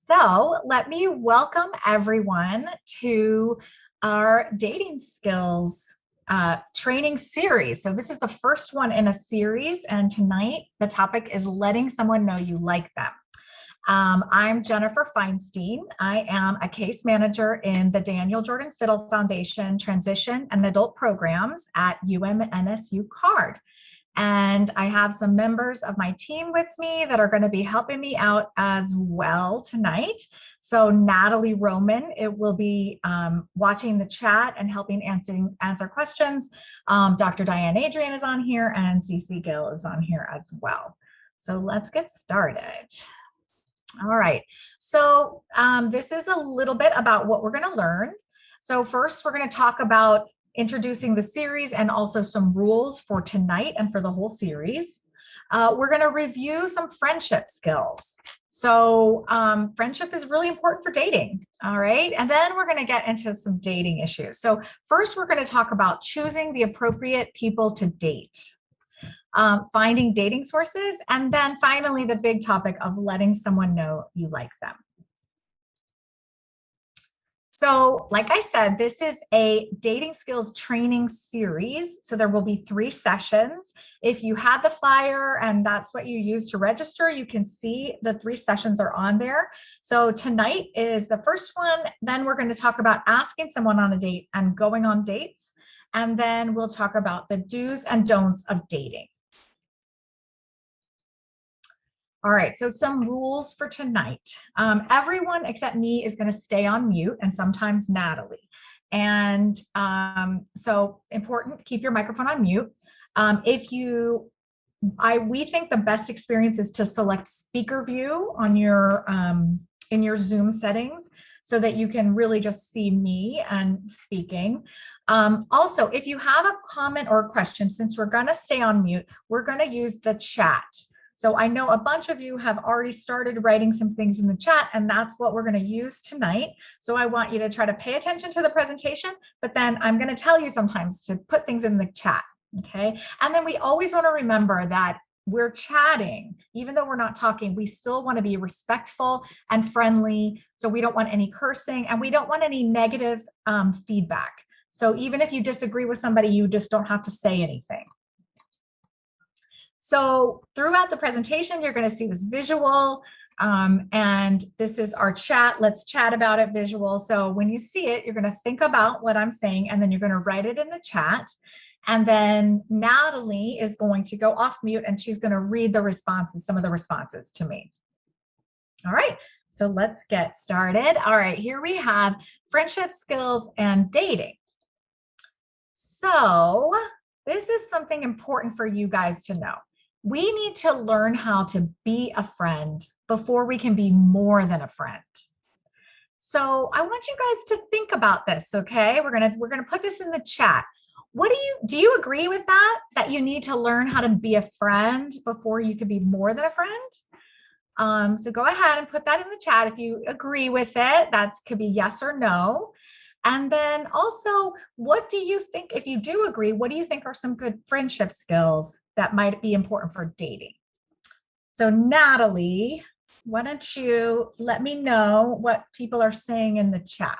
So let me welcome everyone to our dating skills training series. So this is the first one in a series, and tonight the topic is letting someone know you like them. I'm Jennifer Feinstein. I am a case manager in the Daniel Jordan Fiddle Foundation Transition and Adult Programs at UM-NSU CARD. And I have some members of my team with me that are going to be helping me out as well tonight. So Natalie Roman, it will be watching the chat and helping answer questions. Dr. Diane Adrian is on here, and CC Gill is on here as well. So let's get started. All right, so this is a little bit about what we're going to learn. So first, we're going to talk about introducing the series and also some rules for tonight and for the whole series. We're going to review some friendship skills. So friendship is really important for dating, all right? And then we're going to get into some dating issues. So first, we're going to talk about choosing the appropriate people to date, finding dating sources, and then finally, the big topic of letting someone know you like them. So like I said, this is a dating skills training series. So there will be 3 sessions. If you had the flyer and that's what you use to register, you can see the 3 sessions are on there. So tonight is the first one. Then we're going to talk about asking someone on a date and going on dates. And then we'll talk about the do's and don'ts of dating. All right, so some rules for tonight. Everyone except me is going to stay on mute, and sometimes Natalie. And so important, keep your microphone on mute. We think the best experience is to select speaker view on your in your Zoom settings so that you can really just see me and speaking. Also, if you have a comment or a question, since we're going to stay on mute, we're going to use the chat. So I know a bunch of you have already started writing some things in the chat, and that's what we're going to use tonight. So I want you to try to pay attention to the presentation, but then I'm going to tell you sometimes to put things in the chat, okay? And then we always want to remember that we're chatting. Even though we're not talking, we still want to be respectful and friendly. So we don't want any cursing, and we don't want any negative feedback. So even if you disagree with somebody, you just don't have to say anything. So throughout the presentation, you're going to see this visual, and this is our chat. Let's chat about it visual. So when you see it, you're going to think about what I'm saying, and then you're going to write it in the chat. And then Natalie is going to go off mute, and she's going to read the responses, some of the responses to me. All right, so let's get started. All right, here we have friendship skills and dating. So this is something important for you guys to know. We need to learn how to be a friend before we can be more than a friend. So I want you guys to think about this, okay? We're gonna put this in the chat. Do you agree with that you need to learn how to be a friend before you can be more than a friend? So go ahead and put that in the chat if you agree with it. That could be yes or no. And then also, what do you think, if you do agree, what do you think are some good friendship skills that might be important for dating? So Natalie, why don't you let me know what people are saying in the chat?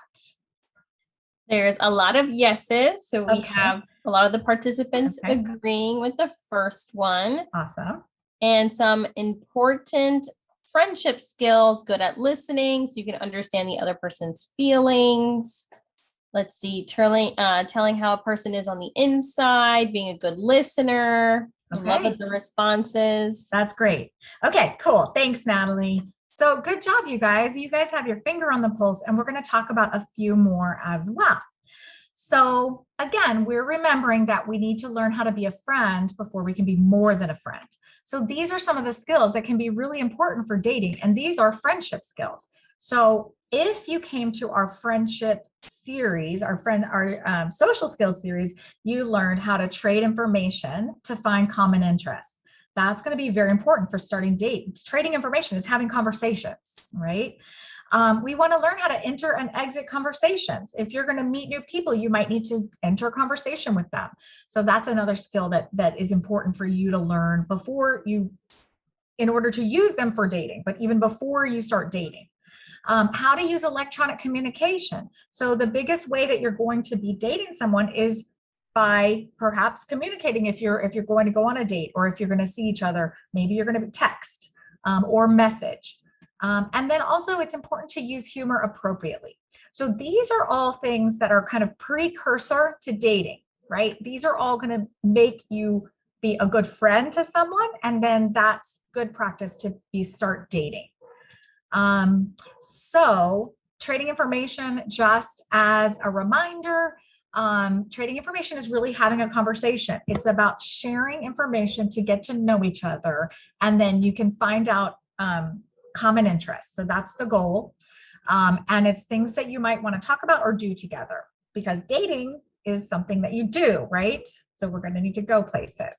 There's a lot of yeses. So we have a lot of the participants agreeing with the first one. Awesome. And some important friendship skills, good at listening so you can understand the other person's feelings. Let's see, telling how a person is on the inside, being a good listener. I love the responses. That's great. Okay, cool. Thanks, Natalie. So good job, you guys. You guys have your finger on the pulse, and we're going to talk about a few more as well. So again, we're remembering that we need to learn how to be a friend before we can be more than a friend. So these are some of the skills that can be really important for dating, and these are friendship skills. So if you came to our friendship series, our social skills series, you learned how to trade information to find common interests. That's going to be very important for starting dating. Trading information is having conversations, right? We want to learn how to enter and exit conversations. If you're going to meet new people, you might need to enter a conversation with them. So that's another skill that is important for you to learn in order to use them for dating, but even before you start dating. How to use electronic communication. So the biggest way that you're going to be dating someone is by perhaps communicating if you're going to go on a date, or if you're going to see each other, maybe you're going to text or message. And then also it's important to use humor appropriately. So these are all things that are kind of precursor to dating, right? These are all going to make you be a good friend to someone, and then that's good practice to start dating. So trading information, just as a reminder, trading information is really having a conversation. It's about sharing information to get to know each other, and then you can find out common interests. So that's the goal. And it's things that you might want to talk about or do together, because dating is something that you do, right? So we're going to need to go places.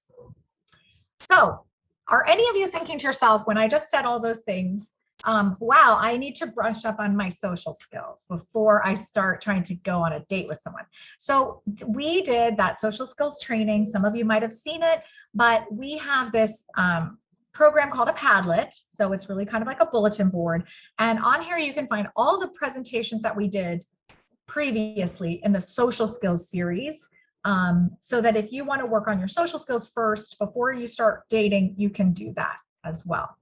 So are any of you thinking to yourself, when I just said all those things, wow, I need to brush up on my social skills before I start trying to go on a date with someone? So we did that social skills training. Some of you might have seen it, but we have this program called a Padlet. So it's really kind of like a bulletin board. And on here, you can find all the presentations that we did previously in the social skills series. So that if you want to work on your social skills first before you start dating, you can do that as well.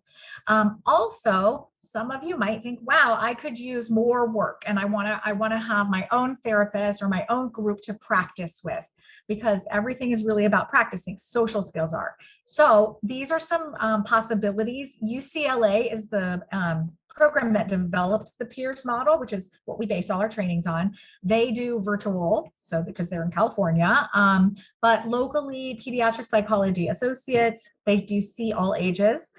Also, some of you might think, wow, I could use more work, and I want to have my own therapist or my own group to practice with, because everything is really about practicing. Social skills are. So these are some possibilities. UCLA is the program that developed the peers model, which is what we base all our trainings on. They do virtual, so because they're in California, but locally, pediatric psychology associates, they do see all ages.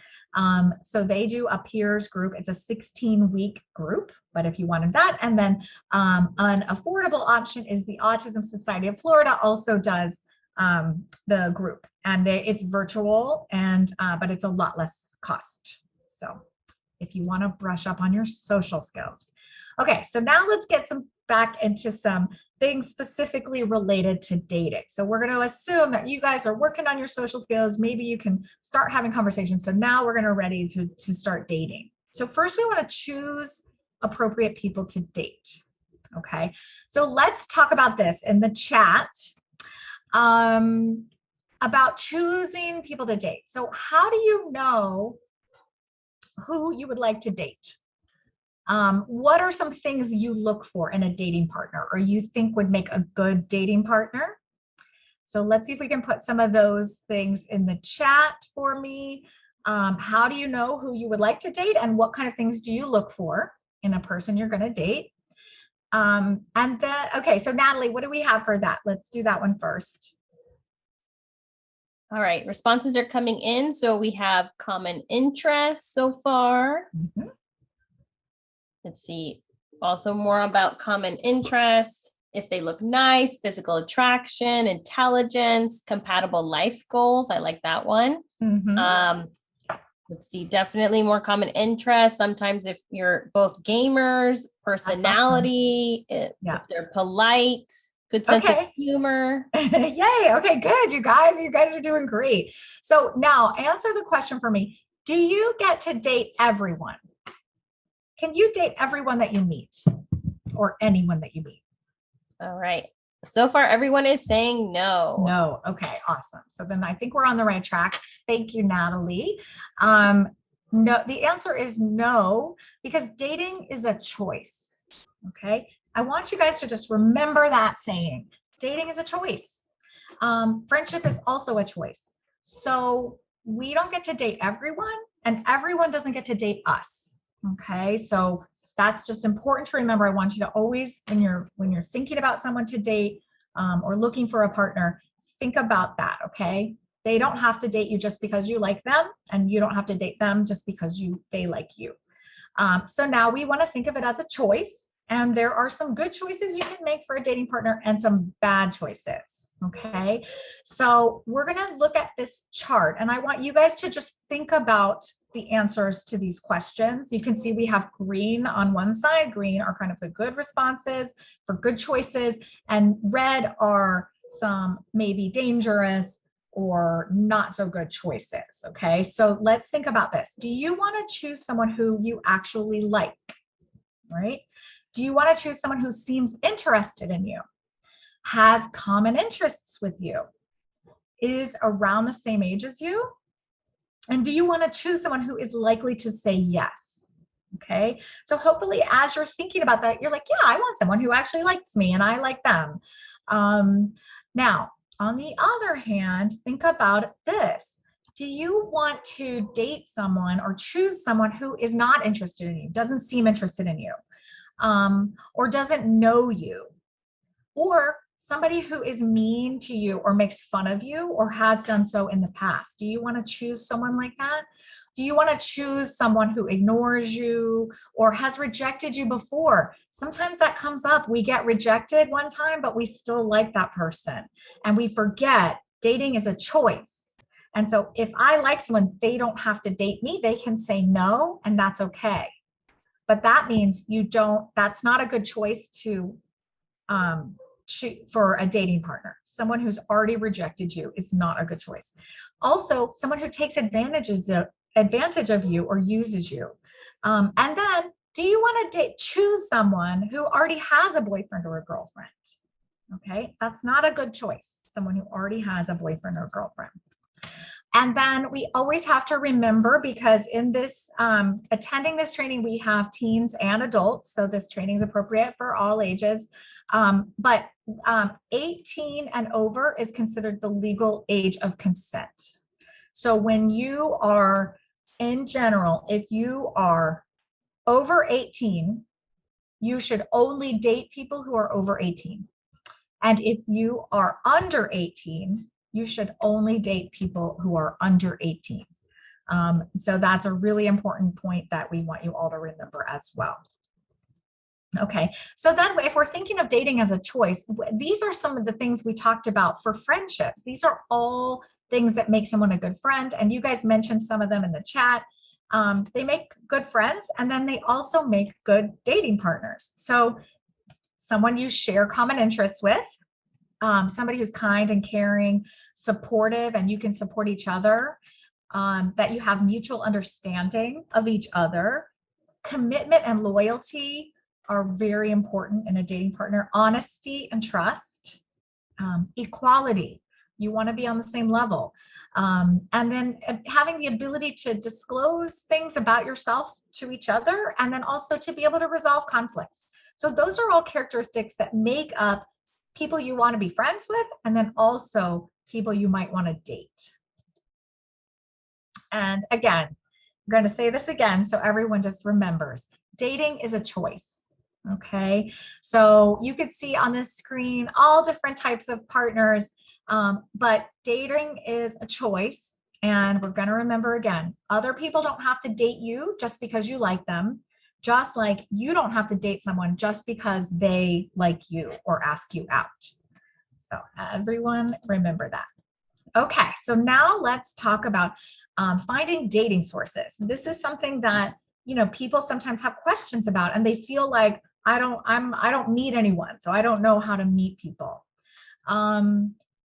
So they do a peers group. It's a 16-week group, but if you wanted that. And then an affordable option is the Autism Society of Florida also does the group, and it's virtual, and but it's a lot less cost. So if you want to brush up on your social skills. Okay, so now let's get back into some things specifically related to dating. So we're going to assume that you guys are working on your social skills. Maybe you can start having conversations. So now we're going to ready to start dating. So first we want to choose appropriate people to date. Okay, so let's talk about this in the chat about choosing people to date. So how do you know who you would like to date? What are some things you look for in a dating partner, or you think would make a good dating partner? So let's see if we can put some of those things in the chat for me. How do you know who you would like to date, and what kind of things do you look for in a person you're going to date? Okay, so Natalie, what do we have for that? Let's do that one first. All right, responses are coming in. So we have common interests so far. Mm-hmm. Let's see. Also more about common interests. If they look nice, physical attraction, intelligence, compatible life goals. I like that one. Mm-hmm. Let's see. Definitely more common interests. Sometimes if you're both gamers, personality, awesome. If they're polite, good sense of humor. Yay. Okay, good. You guys are doing great. So now answer the question for me. Do you get to date everyone? Can you date everyone that you meet, or anyone that you meet? All right. So far, everyone is saying no. No. Okay, awesome. So then I think we're on the right track. Thank you, Natalie. No, the answer is no, because dating is a choice. Okay. I want you guys to just remember that saying. Dating is a choice. Friendship is also a choice. So we don't get to date everyone, and everyone doesn't get to date us. Okay, so that's just important to remember. I want you to always, when you're thinking about someone to date or looking for a partner, think about that. Okay, they don't have to date you just because you like them, and you don't have to date them just because they like you. So now we want to think of it as a choice, and there are some good choices you can make for a dating partner and some bad choices. Okay, so we're going to look at this chart, and I want you guys to just think about the answers to these questions. You can see we have green on one side. Green are kind of the good responses for good choices, and red are some maybe dangerous or not so good choices. Okay, so let's think about this. Do you want to choose someone who you actually like? right? Do you want to choose someone who seems interested in you, has common interests with you, is around the same age as you? And do you want to choose someone who is likely to say yes? Okay. So hopefully, as you're thinking about that, you're like, yeah, I want someone who actually likes me and I like them. Now, on the other hand, think about this. Do you want to date someone or choose someone who is not interested in you, doesn't seem interested in you, or doesn't know you, or somebody who is mean to you or makes fun of you or has done so in the past? Do you want to choose someone like that? Do you want to choose someone who ignores you or has rejected you before? Sometimes that comes up. We get rejected one time, but we still like that person. And we forget dating is a choice. And so if I like someone, they don't have to date me. They can say no, and that's okay. But that means that's not a good choice for a dating partner. Someone who's already rejected you is not a good choice. Also, someone who takes advantage of you or uses you. And then, do you want to choose someone who already has a boyfriend or a girlfriend? Okay, that's not a good choice. Someone who already has a boyfriend or girlfriend. And then we always have to remember, because in this attending this training, we have teens and adults. So this training is appropriate for all ages. But 18 and over is considered the legal age of consent. So when you are, in general, if you are over 18, you should only date people who are over 18. And if you are under 18, you should only date people who are under 18. So that's a really important point that we want you all to remember as well. Okay, so then if we're thinking of dating as a choice, these are some of the things we talked about for friendships. These are all things that make someone a good friend. And you guys mentioned some of them in the chat. They make good friends, and then they also make good dating partners. So someone you share common interests with, somebody who's kind and caring, supportive, and you can support each other, that you have mutual understanding of each other. Commitment and loyalty are very important in a dating partner. Honesty and trust. Equality. You want to be on the same level. And then having the ability to disclose things about yourself to each other, and then also to be able to resolve conflicts. So those are all characteristics that make up people you want to be friends with, and then also people you might want to date. And again, I'm going to say this again so everyone just remembers, dating is a choice. Okay, so you could see on this screen all different types of partners, but dating is a choice. And we're going to remember again, other people don't have to date you just because you like them, just like you don't have to date someone just because they like you or ask you out. So everyone remember that. Okay, so now let's talk about finding dating sources. This is something that, people sometimes have questions about, and they feel like I don't meet anyone, so I don't know how to meet people.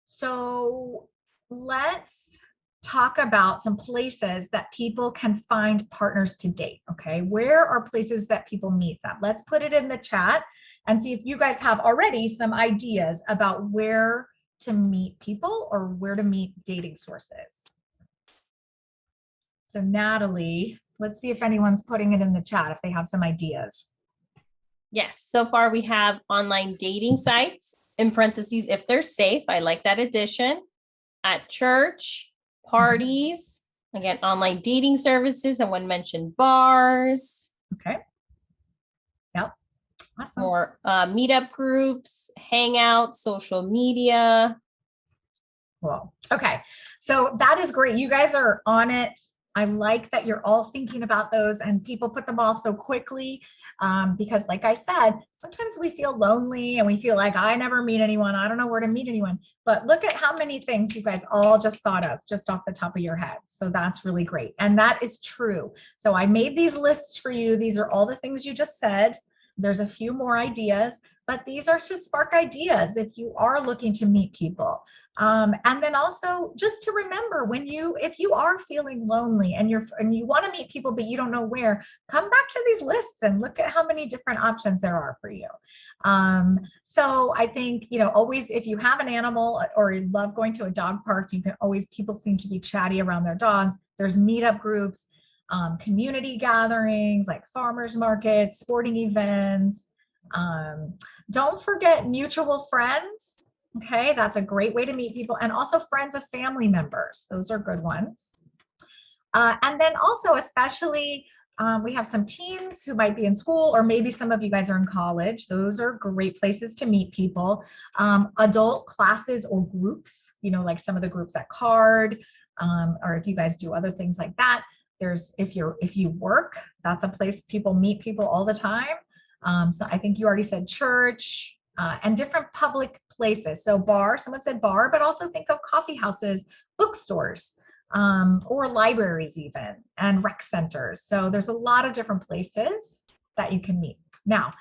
So let's talk about some places that people can find partners to date. Okay, where are places that people meet them? Let's put it in the chat and see if you guys have already some ideas about where to meet people or where to meet dating sources. So Natalie, let's see if anyone's putting it in the chat, if they have some ideas. Yes, so far we have online dating sites, in parentheses, if they're safe. I like that addition. At church, parties, again, online dating services, and one mentioned bars. Okay. Yep. Awesome. Or meetup groups, hangouts, social media. Cool. Okay. So that is great. You guys are on it. I like that you're all thinking about those, and people put them all so quickly, because like I said, sometimes we feel lonely and we feel like I never meet anyone. I don't know where to meet anyone, but look at how many things you guys all just thought of just off the top of your head. So that's really great. And that is true. So I made these lists for you. These are all the things you just said. There's a few more ideas, but these are to spark ideas if you are looking to meet people. And then also just to remember if you are feeling lonely and you want to meet people, but you don't know where, come back to these lists and look at how many different options there are for you. So I think, always, if you have an animal or you love going to a dog park, people seem to be chatty around their dogs. There's meetup groups, community gatherings like farmers markets, sporting events. Don't forget mutual friends. Okay, that's a great way to meet people, and also friends of family members. Those are good ones. And then also, especially, we have some teens who might be in school, or maybe some of you guys are in college. Those are great places to meet people. Adult classes or groups, like some of the groups at CARD, or if you guys do other things like that. If you work, that's a place people meet people all the time. So I think you already said church, and different public places. So bar, someone said bar, but also think of coffee houses, bookstores, or libraries even, and rec centers. So there's a lot of different places that you can meet. Now,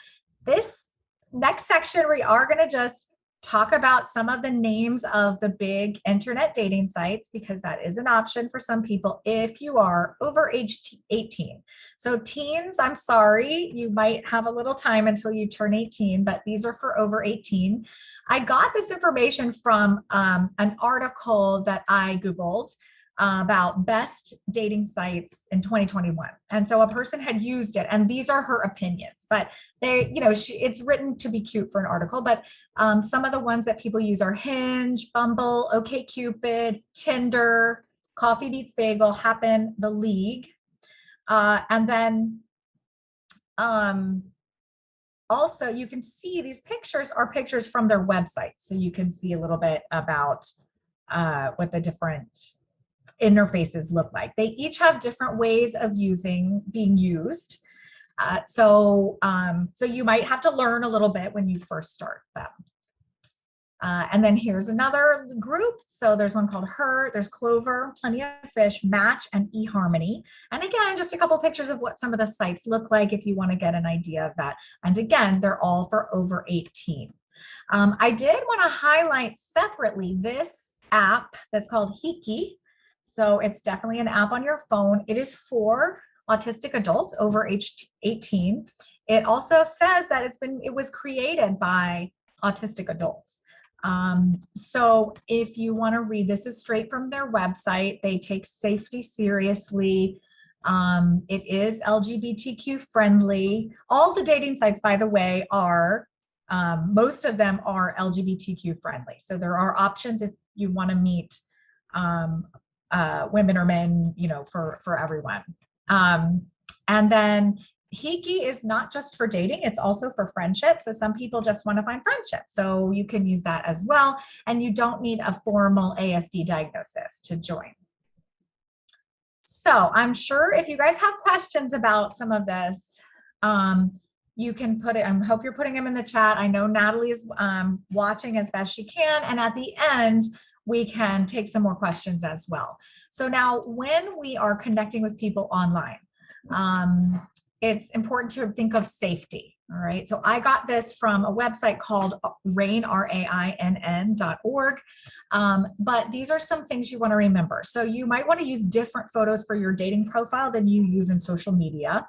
this next section, we are going to just talk about some of the names of the big internet dating sites, because that is an option for some people if you are over age 18. So teens, I'm sorry, you might have a little time until you turn 18, but these are for over 18. I got this information from an article that I Googled about best dating sites in 2021. And so a person had used it, and these are her opinions, but it's written to be cute for an article, but some of the ones that people use are Hinge, Bumble, OkCupid, Tinder, Coffee Beats Bagel, Happen, The League. And then also you can see these pictures are pictures from their website. So you can see a little bit about what the different interfaces look like. They each have different ways of being used. So you might have to learn a little bit when you first start them. And then here's another group. So there's one called Her, there's Clover, Plenty of Fish, Match, and eHarmony. And again, just a couple pictures of what some of the sites look like if you want to get an idea of that. And again, they're all for over 18. I did want to highlight separately this app that's called Hiki. So it's definitely an app on your phone. It is for autistic adults over age 18. It also says that it was created by autistic adults. So if you want to read, this is straight from their website. They take safety seriously. It is LGBTQ friendly. All the dating sites, by the way, most of them are LGBTQ friendly. So there are options if you want to meet women or men, for everyone. And then Hiki is not just for dating, it's also for friendship. So some people just want to find friendship. So you can use that as well. And you don't need a formal ASD diagnosis to join. So I'm sure if you guys have questions about some of this, you can put it, I hope you're putting them in the chat. I know Natalie is watching as best she can. And at the end, we can take some more questions as well. So now when we are connecting with people online, it's important to think of safety. All right. So I got this from a website called RAINN, RAINN.org. But these are some things you want to remember. So you might want to use different photos for your dating profile than you use in social media.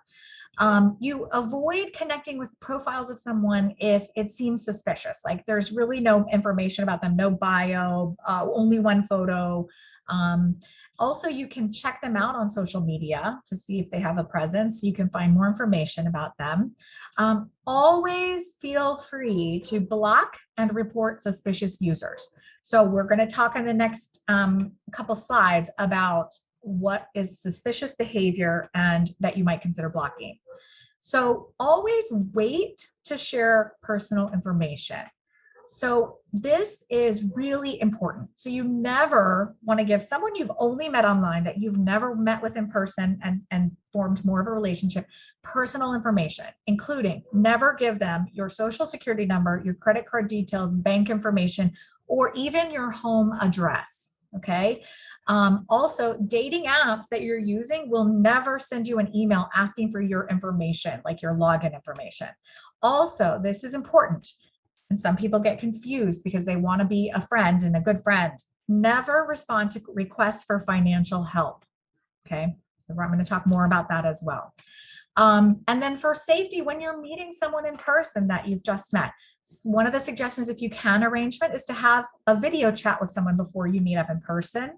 You avoid connecting with profiles of someone if it seems suspicious, like there's really no information about them, no bio, only one photo. Also, you can check them out on social media to see if they have a presence. You can find more information about them. Always feel free to block and report suspicious users. So we're going to talk in the next couple slides about what is suspicious behavior and that you might consider blocking. So always wait to share personal information. So this is really important. So you never want to give someone you've only met online, that you've never met with in person and formed more of a relationship, personal information, including never give them your social security number, your credit card details, bank information, or even your home address. Okay. Also, dating apps that you're using will never send you an email asking for your information, like your login information. Also, this is important. And some people get confused because they want to be a friend and a good friend. Never respond to requests for financial help. Okay. So I'm going to talk more about that as well. And then for safety, when you're meeting someone in person that you've just met, one of the suggestions, if you can arrangement, is to have a video chat with someone before you meet up in person.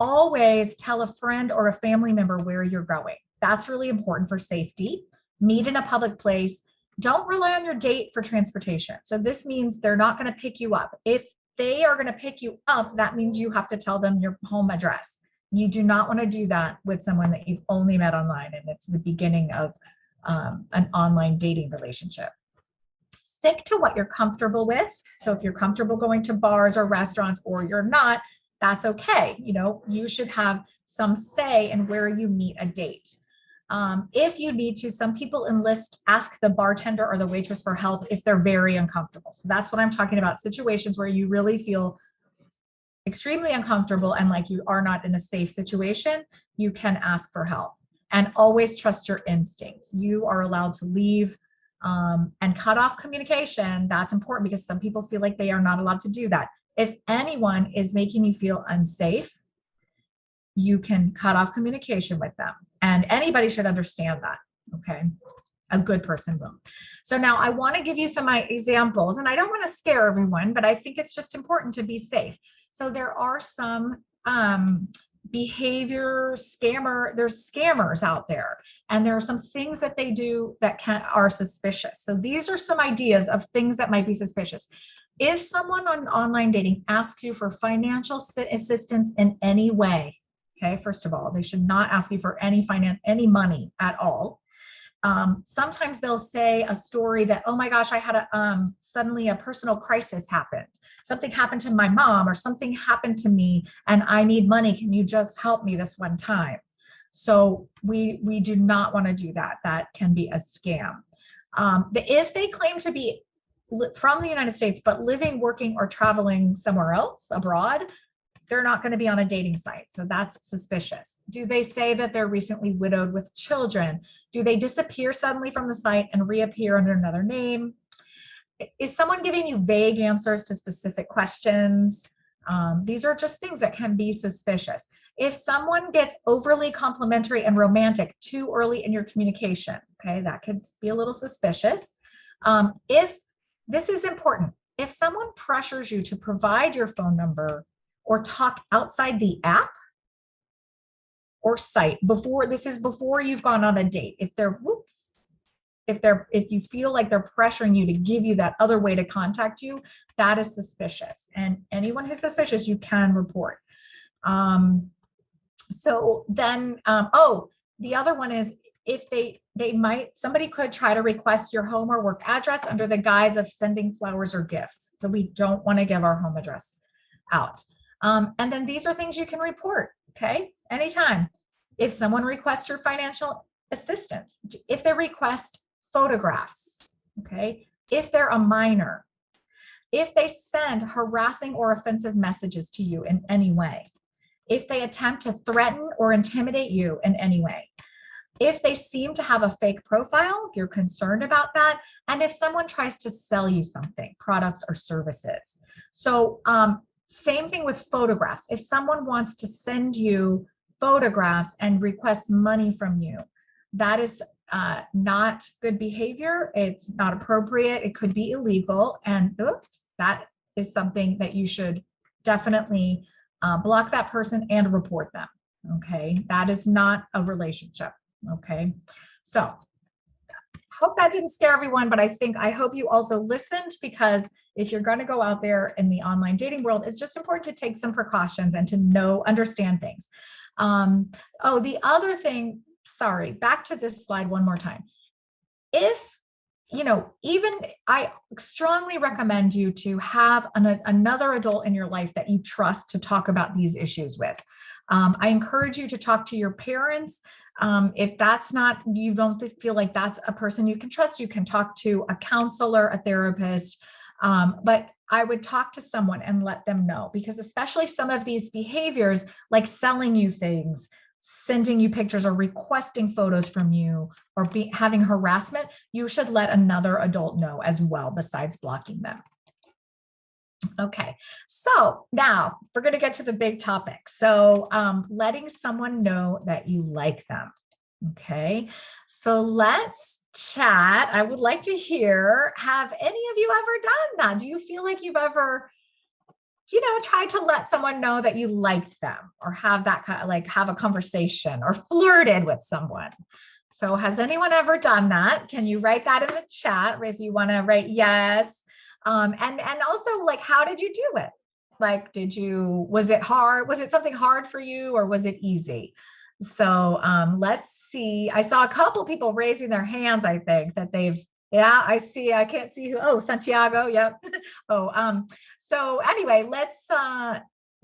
Always tell a friend or a family member where you're going. That's really important for safety. Meet in a public place. Don't rely on your date for transportation. So this means they're not going to pick you up. If they are going to pick you up, that means you have to tell them your home address. You do not want to do that with someone that you've only met online and it's the beginning of an online dating relationship. Stick to what you're comfortable with. So if you're comfortable going to bars or restaurants or you're not, that's okay. You know, you should have some say in where you meet a date. If you need to, some people ask the bartender or the waitress for help if they're very uncomfortable. So that's what I'm talking about, situations where you really feel extremely uncomfortable and like you are not in a safe situation, you can ask for help. And always trust your instincts. You are allowed to leave and cut off communication. That's important because some people feel like they are not allowed to do that. If anyone is making you feel unsafe, you can cut off communication with them. And anybody should understand that, okay? A good person will. So now I want to give you some examples, and I don't want to scare everyone, but I think it's just important to be safe. So there are some there's scammers out there, and there are some things that they do that are suspicious. So these are some ideas of things that might be suspicious. If someone on online dating asks you for financial assistance in any way, okay, first of all, they should not ask you for any money at all. Sometimes they'll say a story that, oh my gosh, I had suddenly a personal crisis happened. Something happened to my mom or something happened to me and I need money. Can you just help me this one time? So we do not want to do that. That can be a scam. If they claim to be from the United States, but living, working, or traveling somewhere else abroad, they're not going to be on a dating site. So that's suspicious. Do they say that they're recently widowed with children? Do they disappear suddenly from the site and reappear under another name? Is someone giving you vague answers to specific questions? These are just things that can be suspicious. If someone gets overly complimentary and romantic too early in your communication, okay, that could be a little suspicious. If this is important, if someone pressures you to provide your phone number or talk outside the app or site before you've gone on a date. If you feel like they're pressuring you to give you that other way to contact you, that is suspicious. And anyone who's suspicious, you can report. The other one is if somebody could try to request your home or work address under the guise of sending flowers or gifts. So we don't want to give our home address out. And then these are things you can report, okay, anytime. If someone requests your financial assistance, if they request photographs, okay, if they're a minor, if they send harassing or offensive messages to you in any way, if they attempt to threaten or intimidate you in any way, if they seem to have a fake profile, if you're concerned about that, and if someone tries to sell you something, products or services. So, same thing with photographs. If someone wants to send you photographs and request money from you, that is not good behavior. It's not appropriate. It could be illegal. And that is something that you should definitely block that person and report them. Okay. That is not a relationship. Okay. So hope that didn't scare everyone, but I hope you also listened, because if you're going to go out there in the online dating world, it's just important to take some precautions and to understand things. The other thing, sorry, back to this slide one more time. I strongly recommend you to have another adult in your life that you trust to talk about these issues with. I encourage you to talk to your parents. If you don't feel like that's a person you can trust, you can talk to a counselor, a therapist. But I would talk to someone and let them know, because especially some of these behaviors, like selling you things, sending you pictures, or requesting photos from you, or having harassment, you should let another adult know as well, besides blocking them. Okay, so now we're going to get to the big topic. So letting someone know that you like them. Okay, so let's chat. I would like to hear, have any of you ever done that? Do you feel like you've ever, tried to let someone know that you like them, or have that kind of, like, have a conversation or flirted with someone? So has anyone ever done that? Can you write that in the chat if you want to write yes? And also, like, how did you do it? Like, was it hard? Was it something hard for you, or was it easy? So let's see. I saw a couple people raising their hands, I think, that yeah, I see. I can't see who. Oh, Santiago. Yep. So anyway, let's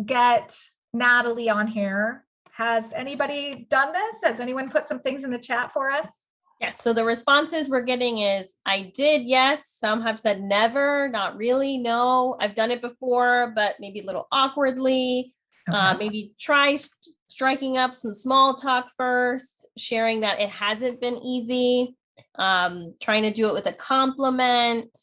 get Natalie on here. Has anybody done this? Has anyone put some things in the chat for us? Yes. So the responses we're getting is, I did, yes. Some have said never, not really, no. I've done it before, but maybe a little awkwardly. Okay. Maybe try striking up some small talk first, sharing that it hasn't been easy, trying to do it with a compliment.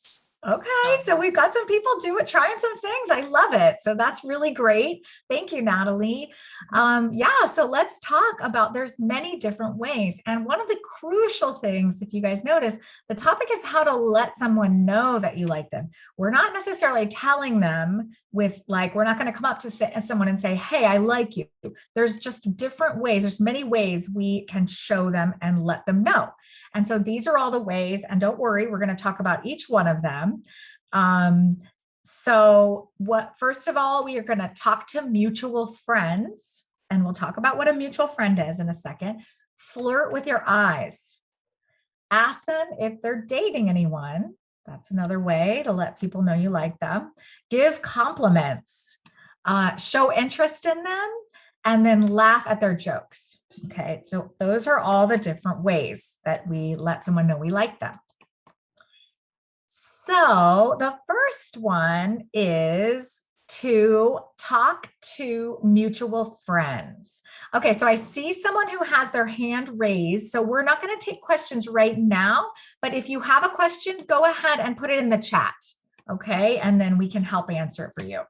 Okay, so we've got some people trying some things. I love it. So that's really great. Thank you, Natalie. Yeah, so let's talk about, there's many different ways. And one of the crucial things, if you guys notice, the topic is how to let someone know that you like them. We're not necessarily telling them with, like, we're not going to come up to someone and say, hey, I like you. There's just different ways. There's many ways we can show them and let them know. And so these are all the ways, and don't worry, we're going to talk about each one of them. So first of all, we are going to talk to mutual friends, and we'll talk about what a mutual friend is in a second. Flirt with your eyes. Ask them if they're dating anyone. That's another way to let people know you like them. Give compliments. Show interest in them, and then laugh at their jokes. Okay, so those are all the different ways that we let someone know we like them. So the first one is to talk to mutual friends. Okay, so I see someone who has their hand raised. So we're not going to take questions right now, but if you have a question, go ahead and put it in the chat. Okay, and then we can help answer it for you.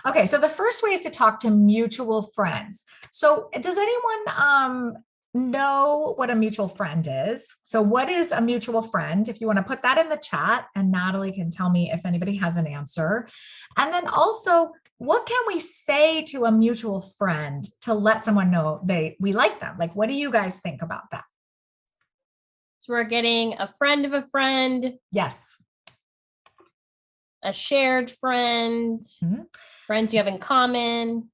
Okay, so the first way is to talk to mutual friends. So does anyone know what a mutual friend is? So what is a mutual friend? If you want to put that in the chat, and Natalie can tell me if anybody has an answer. And then also, what can we say to a mutual friend to let someone know we like them? Like, what do you guys think about that? So we're getting a friend of a friend. Yes. A shared friend, friends you have in common.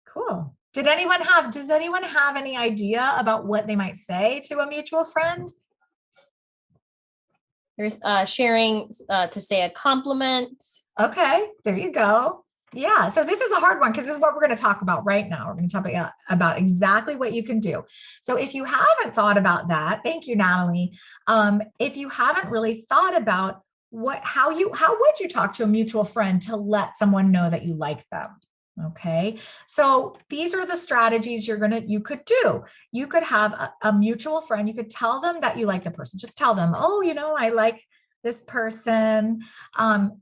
Cool. Does anyone have any idea about what they might say to a mutual friend? There's sharing to say a compliment. Okay, there you go. Yeah, so this is a hard one because this is what we're going to talk about right now. We're going to talk about exactly what you can do. So if you haven't thought about that, thank you, Natalie. If you haven't really thought about how would you talk to a mutual friend to let someone know that you like them? Okay, so these are the strategies you could do. You could have a mutual friend. You could tell them that you like the person. Just tell them, oh, I like this person.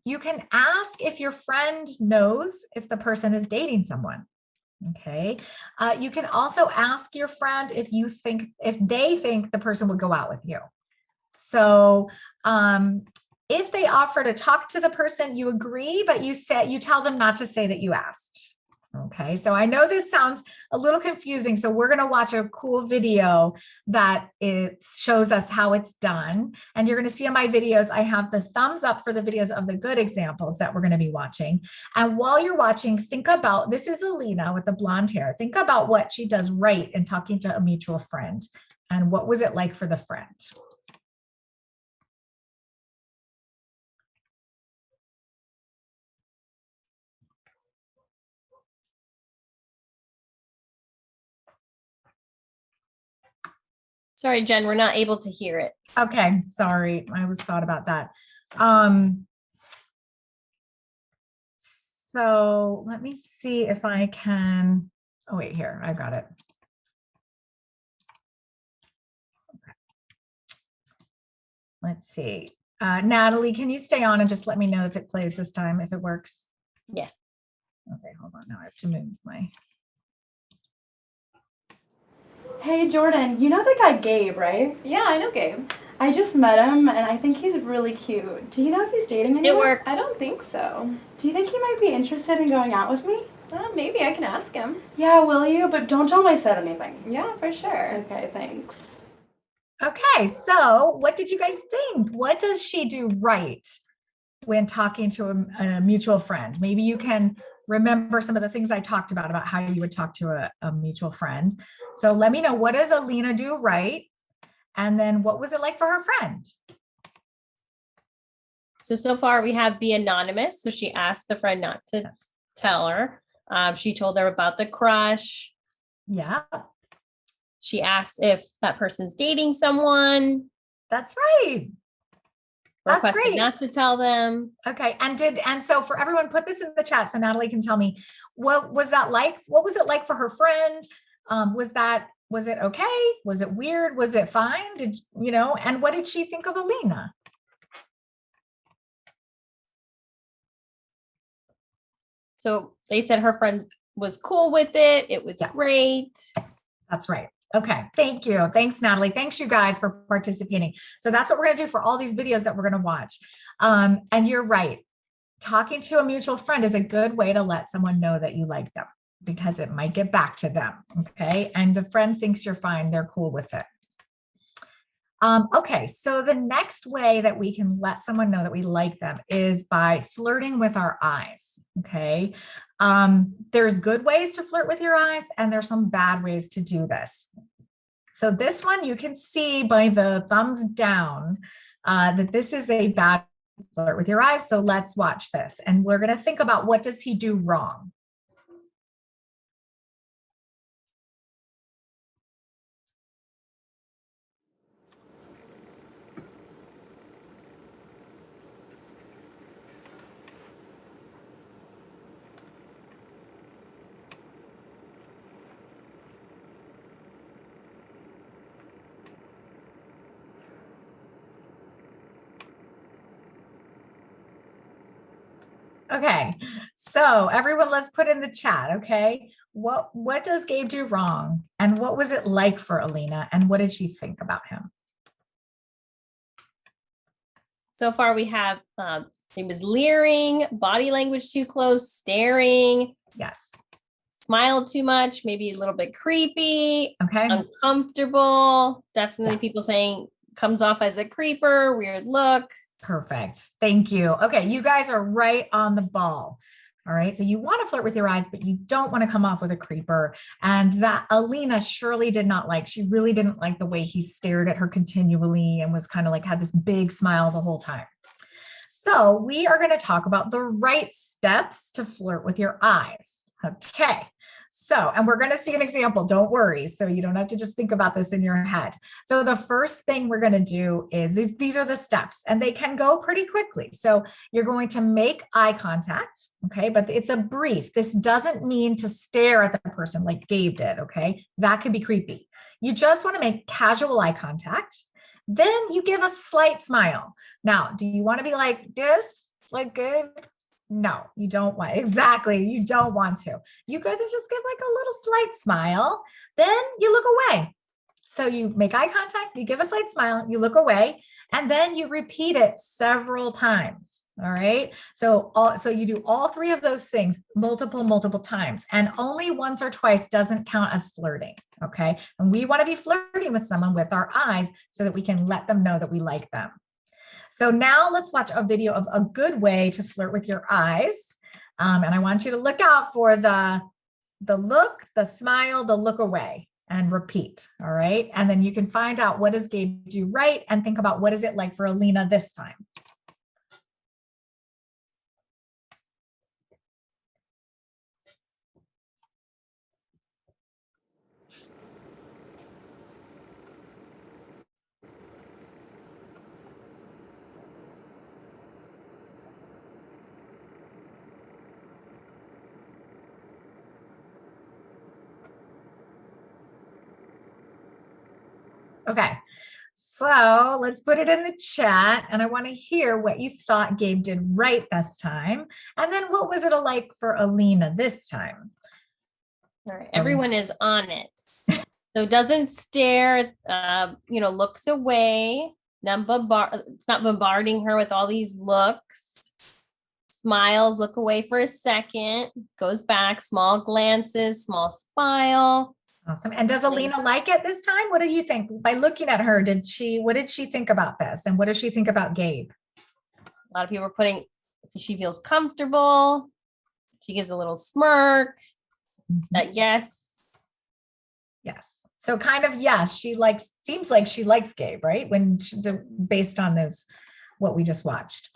You can ask if your friend knows if the person is dating someone. Okay, you can also ask your friend if they think the person would go out with you. So if they offer to talk to the person, you agree, but you tell them not to say that you asked. Okay, so I know this sounds a little confusing. So we're going to watch a cool video that it shows us how it's done. And you're going to see in my videos, I have the thumbs up for the videos of the good examples that we're going to be watching. And while you're watching, think about, this is Alina with the blonde hair. Think about what she does right in talking to a mutual friend. And what was it like for the friend? Sorry, Jen, we're not able to hear it. Okay, sorry. I was thought about that. So let me see if I can, oh wait, here, I got it. Let's see. Natalie, can you stay on and just let me know if it plays this time, if it works? Yes. Okay, hold on. Now I have to move my. Hey Jordan, you know the guy Gabe, right? Yeah, I know Gabe. I just met him and I think he's really cute. Do you know if he's dating anyone? It works. I don't think so. Do you think he might be interested in going out with me? Maybe I can ask him. Yeah, will you? But don't tell him I said anything. Yeah, for sure. Okay, thanks. Okay, so what did you guys think? What does she do right when talking to a mutual friend? Maybe you can remember some of the things I talked about how you would talk to a mutual friend. So let me know, what does Alina do right? And then what was it like for her friend? So far we have be anonymous. So she asked the friend not to tell her. She told her about the crush. Yeah, She asked if that person's dating someone. that's right. That's Requested great. not to tell them. Okay, and so for everyone, put this in the chat so Natalie can tell me, what was that like? What was it like for her friend? Was it okay? Was it weird? Was it fine? Did you know? And what did she think of Alina? So they said her friend was cool with it. It was great. That's right. Okay, thank you. Thanks, Natalie. Thanks, you guys, for participating. So that's what we're going to do for all these videos that we're going to watch. And you're right. Talking to a mutual friend is a good way to let someone know that you like them, because it might get back to them. Okay, and the friend thinks you're fine. They're cool with it. Okay, so the next way that we can let someone know that we like them is by flirting with our eyes. Okay, there's good ways to flirt with your eyes, and there's some bad ways to do this. So this one you can see by the thumbs down that this is a bad flirt with your eyes. So let's watch this, and we're going to think about, what does he do wrong? Okay, so everyone, let's put in the chat. Okay, what does Gabe do wrong, and what was it like for Alina, and what did she think about him? So far we have he was leering, body language too close, staring. Yes. Smiled too much, maybe a little bit creepy. Okay. Uncomfortable. Definitely people saying comes off as a creeper, weird look. Perfect. Thank you. Okay, you guys are right on the ball. All right, so you want to flirt with your eyes, but you don't want to come off with a creeper. And that Alina surely did not like. She really didn't like the way he stared at her continually and was kind of like, had this big smile the whole time. So we are going to talk about the right steps to flirt with your eyes. Okay. So, and we're going to see an example, don't worry. So you don't have to just think about this in your head. So the first thing we're going to do is these are the steps, and they can go pretty quickly. So you're going to make eye contact. Okay. But it's a brief. This doesn't mean to stare at the person like Gabe did. Okay. That could be creepy. You just want to make casual eye contact. Then you give a slight smile. Now, do you want to be like this, like good? No, you don't want, exactly. You don't want to. You got to just give like a little slight smile. Then you look away. So you make eye contact, you give a slight smile, you look away, and then you repeat it several times. All right. So you do all three of those things multiple times, and only once or twice doesn't count as flirting. Okay. And we want to be flirting with someone with our eyes so that we can let them know that we like them. So now let's watch a video of a good way to flirt with your eyes. And I want you to look out for the look, the smile, the look away, and repeat. All right. And then you can find out, what does Gabe do right, and think about, what is it like for Alina this time? Okay. So let's put it in the chat. And I want to hear what you thought Gabe did right this time. And then what was it like for Alina this time? All right, So- everyone is on it. So doesn't stare, looks away. It's not bombarding her with all these looks. Smiles, look away for a second, goes back, small glances, small smile. Awesome. And does Alina like it this time? What do you think? By looking at her, what did she think about this? And what does she think about Gabe? A lot of people are putting, she feels comfortable. She gives a little smirk. That yes. Yes. So kind of, yes, seems like she likes Gabe, right? Based on this, what we just watched.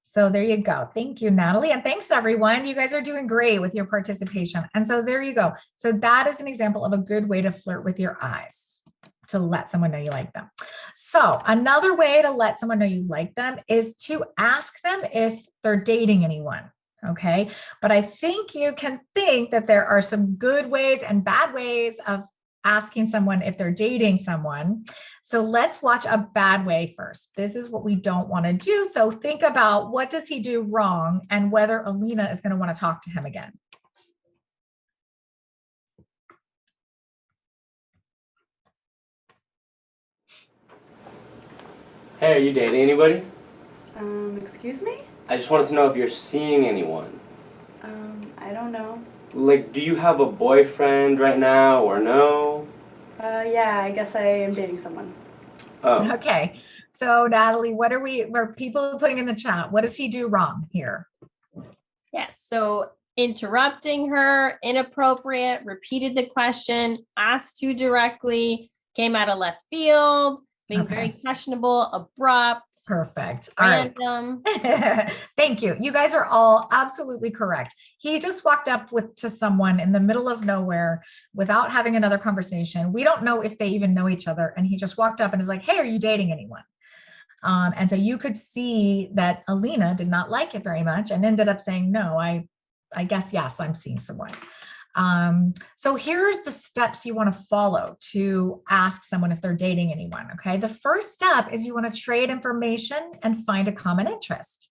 So there you go. Thank you, Natalie. And thanks everyone. You guys are doing great with your participation. And so there you go. So that is an example of a good way to flirt with your eyes, to let someone know you like them. So another way to let someone know you like them is to ask them if they're dating anyone. Okay. But I think you can think that there are some good ways and bad ways of asking someone if they're dating someone. So let's watch a bad way first. This is what we don't want to do. So think about, what does he do wrong and whether Alina is going to want to talk to him again. Hey, are you dating anybody? Excuse me? I just wanted to know if you're seeing anyone. I don't know. Like, do you have a boyfriend right now or no? Yeah, I guess I am dating someone. Oh. Okay. So Natalie, were people putting in the chat? What does he do wrong here? Yes. So interrupting her, inappropriate, repeated the question, asked too directly, came out of left field, being very questionable, abrupt, Perfect. All right. random. Thank you. You guys are all absolutely correct. He just walked up to someone in the middle of nowhere without having another conversation. We don't know if they even know each other. And he just walked up and is like, hey, are you dating anyone? And so you could see that Alina did not like it very much and ended up saying, no, I guess, yes, I'm seeing someone. So here's the steps you want to follow to ask someone if they're dating anyone. Okay. The first step is you want to trade information and find a common interest.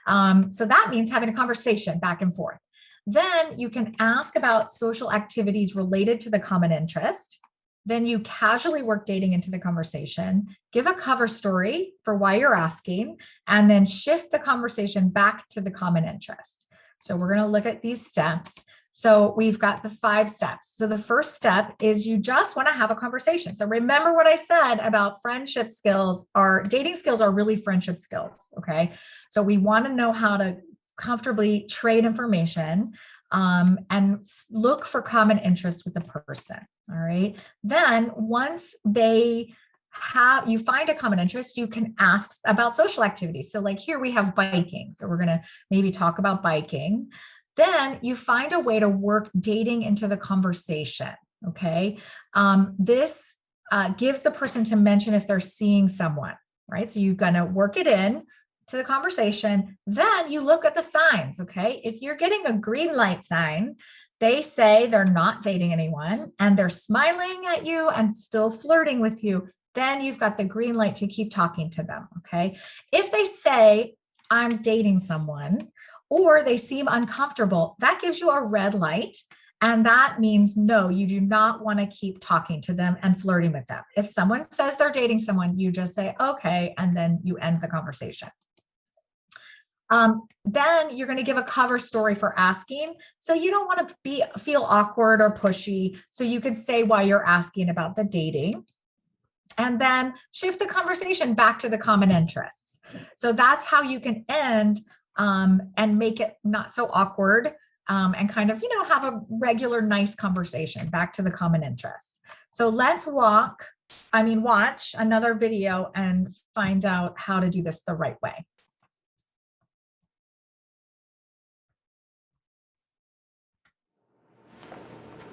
So that means having a conversation back and forth. Then you can ask about social activities related to the common interest. Then you casually work dating into the conversation, give a cover story for why you're asking, and then shift the conversation back to the common interest. So we're going to look at these steps. So we've got the 5 steps. So the first step is you just want to have a conversation. So remember what I said about friendship skills. Our dating skills are really friendship skills. Okay. So we want to know how to comfortably trade information and look for common interests with the person. All right. Then once you find a common interest, you can ask about social activities. So like here we have biking. So we're going to maybe talk about biking. Then you find a way to work dating into the conversation. Okay. This gives the person to mention if they're seeing someone, right? So you're going to work it in to the conversation. Then you look at the signs. Okay. If you're getting a green light sign, they say they're not dating anyone and they're smiling at you and still flirting with you, then you've got the green light to keep talking to them. Okay. If they say, I'm dating someone, or they seem uncomfortable, that gives you a red light. And that means, no, you do not want to keep talking to them and flirting with them. If someone says they're dating someone, you just say, okay, and then you end the conversation. Then you're going to give a cover story for asking. So you don't want to feel awkward or pushy. So you could say why you're asking about the dating. And then shift the conversation back to the common interests. So that's how you can end and make it not so awkward and kind of, have a regular, nice conversation back to the common interests. So let's watch another video and find out how to do this the right way.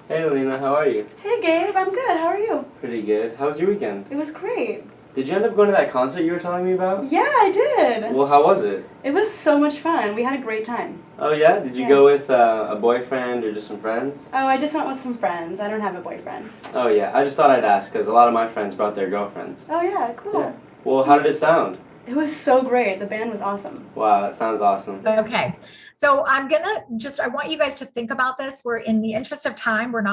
Hey, Alina, how are you? Hey, Gabe, I'm good. How are you? Pretty good. How was your weekend? It was great. Did you end up going to that concert you were telling me about? Yeah, I did. Well, how was it? It was so much fun. We had a great time. Oh yeah? Did you Yeah. go with a boyfriend or just some friends? Oh, I just went with some friends. I don't have a boyfriend. Oh yeah, I just thought I'd ask because a lot of my friends brought their girlfriends. Oh, yeah, cool. Yeah. Well, how did it sound? It was so great. The band was awesome. Wow, that sounds awesome. Okay, so I want you guys to think about this. We're in the interest of time. I'm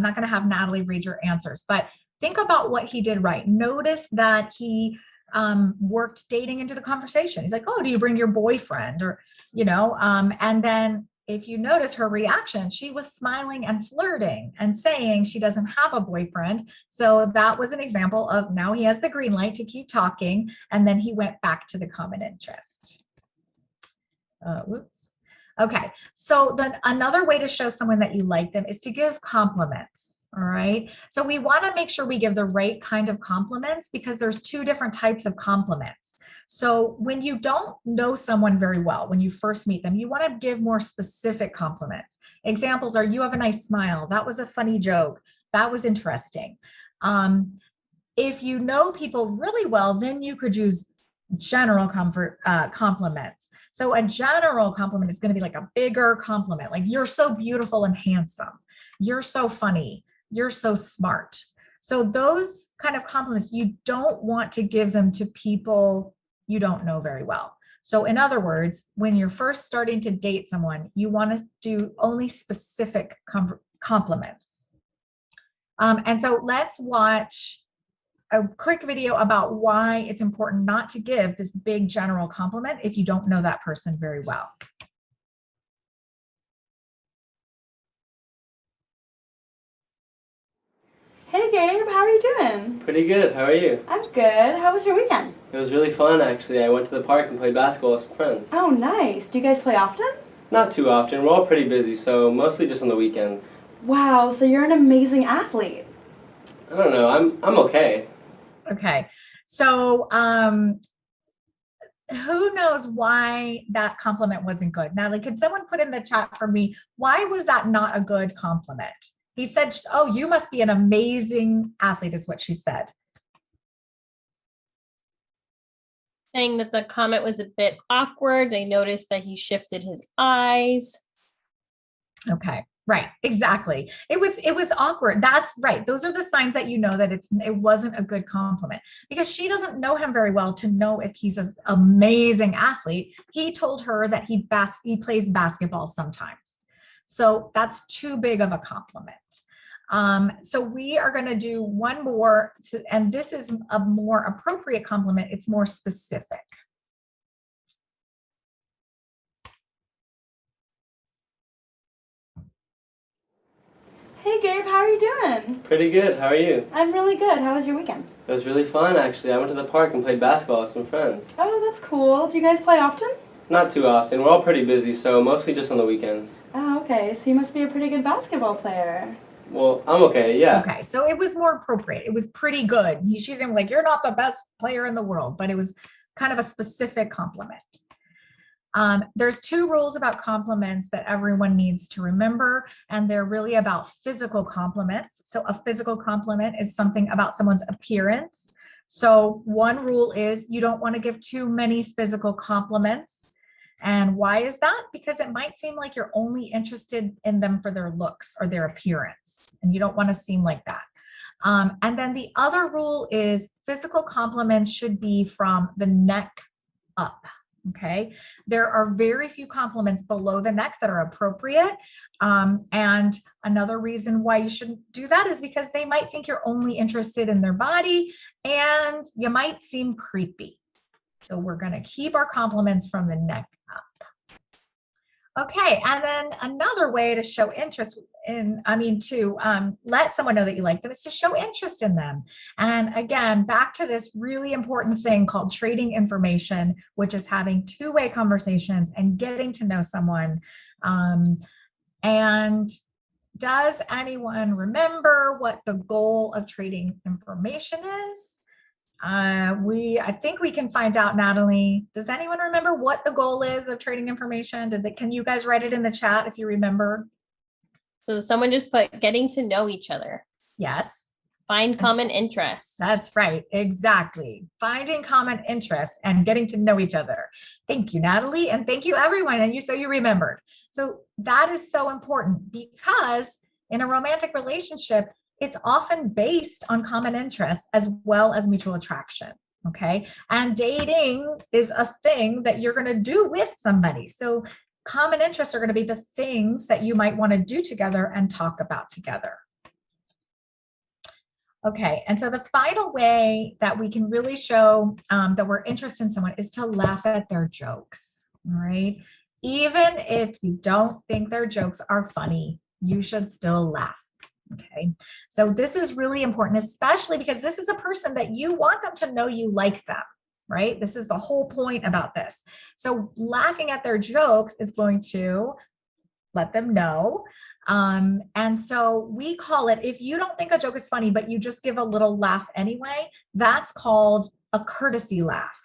not gonna have Natalie read your answers, but think about what he did right. Notice that he worked dating into the conversation. He's like, oh, do you bring your boyfriend? Or, and then if you notice her reaction, she was smiling and flirting and saying she doesn't have a boyfriend. So that was an example of now he has the green light to keep talking. And then he went back to the common interest. Whoops. Okay, so then another way to show someone that you like them is to give compliments, all right? So we wanna make sure we give the right kind of compliments because there's two different types of compliments. So when you don't know someone very well, when you first meet them, you wanna give more specific compliments. Examples are, you have a nice smile, that was a funny joke, that was interesting. If you know people really well, then you could use general compliments. So a general compliment is going to be like a bigger compliment, like you're so beautiful and handsome, you're so funny, you're so smart. So those kind of compliments, you don't want to give them to people you don't know very well. So in other words, when you're first starting to date someone, you want to do only specific compliments. And so let's watch a quick video about why it's important not to give this big general compliment if you don't know that person very well. Hey, Gabe, how are you doing? Pretty good, how are you? I'm good. How was your weekend? It was really fun actually. I went to the park and played basketball with some friends. Oh, nice. Do you guys play often? Not too often, we're all pretty busy, so mostly just on the weekends. Wow, so you're an amazing athlete. I don't know, I'm okay. Okay, so who knows why that compliment wasn't good? Natalie, could someone put in the chat for me, why was that not a good compliment? He said, oh, you must be an amazing athlete is what she said. Saying that the comment was a bit awkward. They noticed that he shifted his eyes. Okay, right, exactly. It was awkward. That's right. Those are the signs that you know that it wasn't a good compliment because she doesn't know him very well to know if he's an amazing athlete. He told her that he plays basketball sometimes. So that's too big of a compliment. So we are going to do one more, and this is a more appropriate compliment. It's more specific. Hey, Gabe, how are you doing? Pretty good, how are you? I'm really good. How was your weekend? It was really fun actually. I went to the park and played basketball with some friends. Oh, that's cool. Do you guys play often? Not too often, we're all pretty busy, so mostly just on the weekends. Oh, okay. So you must be a pretty good basketball player. Well, I'm okay, yeah. Okay, so it was more appropriate. It was pretty good. She didn't like, you're not the best player in the world, but it was kind of a specific compliment. There's two rules about compliments that everyone needs to remember, and they're really about physical compliments. So a physical compliment is something about someone's appearance. So one rule is you don't want to give too many physical compliments. And why is that? Because it might seem like you're only interested in them for their looks or their appearance, and you don't want to seem like that. And then the other rule is physical compliments should be from the neck up. Okay, there are very few compliments below the neck that are appropriate. And another reason why you shouldn't do that is because they might think you're only interested in their body and you might seem creepy. So we're going to keep our compliments from the neck up. Okay, and then another way to show interest to let someone know that you like them is to show interest in them. And again, back to this really important thing called trading information, which is having two-way conversations and getting to know someone. And does anyone remember what the goal of trading information is? I think we can find out, Natalie. Does anyone remember what the goal is of trading information? Can you guys write it in the chat if you remember? So someone just put getting to know each other. Yes. Find common interests. That's right. Exactly. Finding common interests and getting to know each other. Thank you, Natalie. And thank you, everyone. And you remembered. So that is so important because in a romantic relationship, it's often based on common interests as well as mutual attraction. Okay. And dating is a thing that you're going to do with somebody. So common interests are going to be the things that you might want to do together and talk about together. Okay, and so the final way that we can really show that we're interested in someone is to laugh at their jokes, all right? Even if you don't think their jokes are funny, you should still laugh, okay? So this is really important, especially because this is a person that you want them to know you like them, right? This is the whole point about this. So laughing at their jokes is going to let them know. And so we call it, if you don't think a joke is funny, but you just give a little laugh anyway, that's called a courtesy laugh.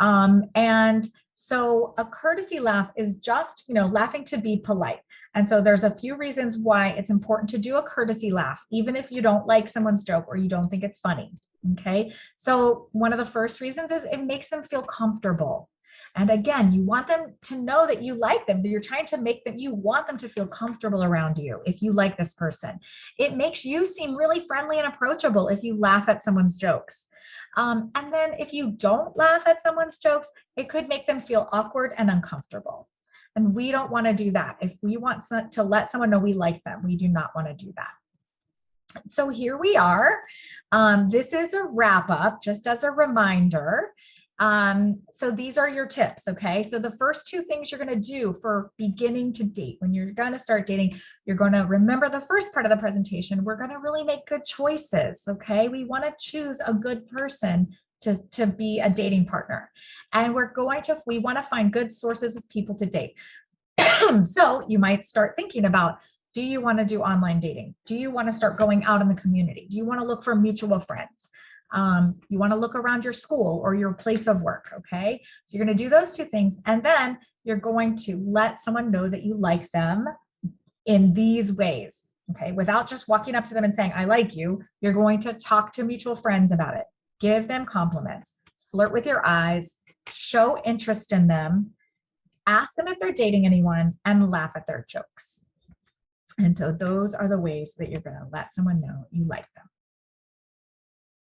And so a courtesy laugh is just, laughing to be polite. And so there's a few reasons why it's important to do a courtesy laugh, even if you don't like someone's joke or you don't think it's funny. Okay. So one of the first reasons is it makes them feel comfortable. And again, you want them to know that you like them, that you're trying to make them, you want them to feel comfortable around you if you like this person. It makes you seem really friendly and approachable if you laugh at someone's jokes. And then if you don't laugh at someone's jokes, it could make them feel awkward and uncomfortable. And we don't want to do that. If we want to let someone know we like them, we do not want to do that. So here we are. This is a wrap up, just as a reminder. So these are your tips, okay? So the first two things you're going to do for beginning to date, when you're going to start dating, you're going to remember the first part of the presentation. We're going to really make good choices, okay? We want to choose a good person to be a dating partner. And we want to find good sources of people to date. So you might start thinking about, do you want to do online dating? Do you want to start going out in the community? Do you want to look for mutual friends? You want to look around your school or your place of work, okay? So you're going to do those two things, and then you're going to let someone know that you like them in these ways, okay? Without just walking up to them and saying, I like you, you're going to talk to mutual friends about it. Give them compliments, flirt with your eyes, show interest in them, ask them if they're dating anyone, and laugh at their jokes. And so those are the ways that you're going to let someone know you like them.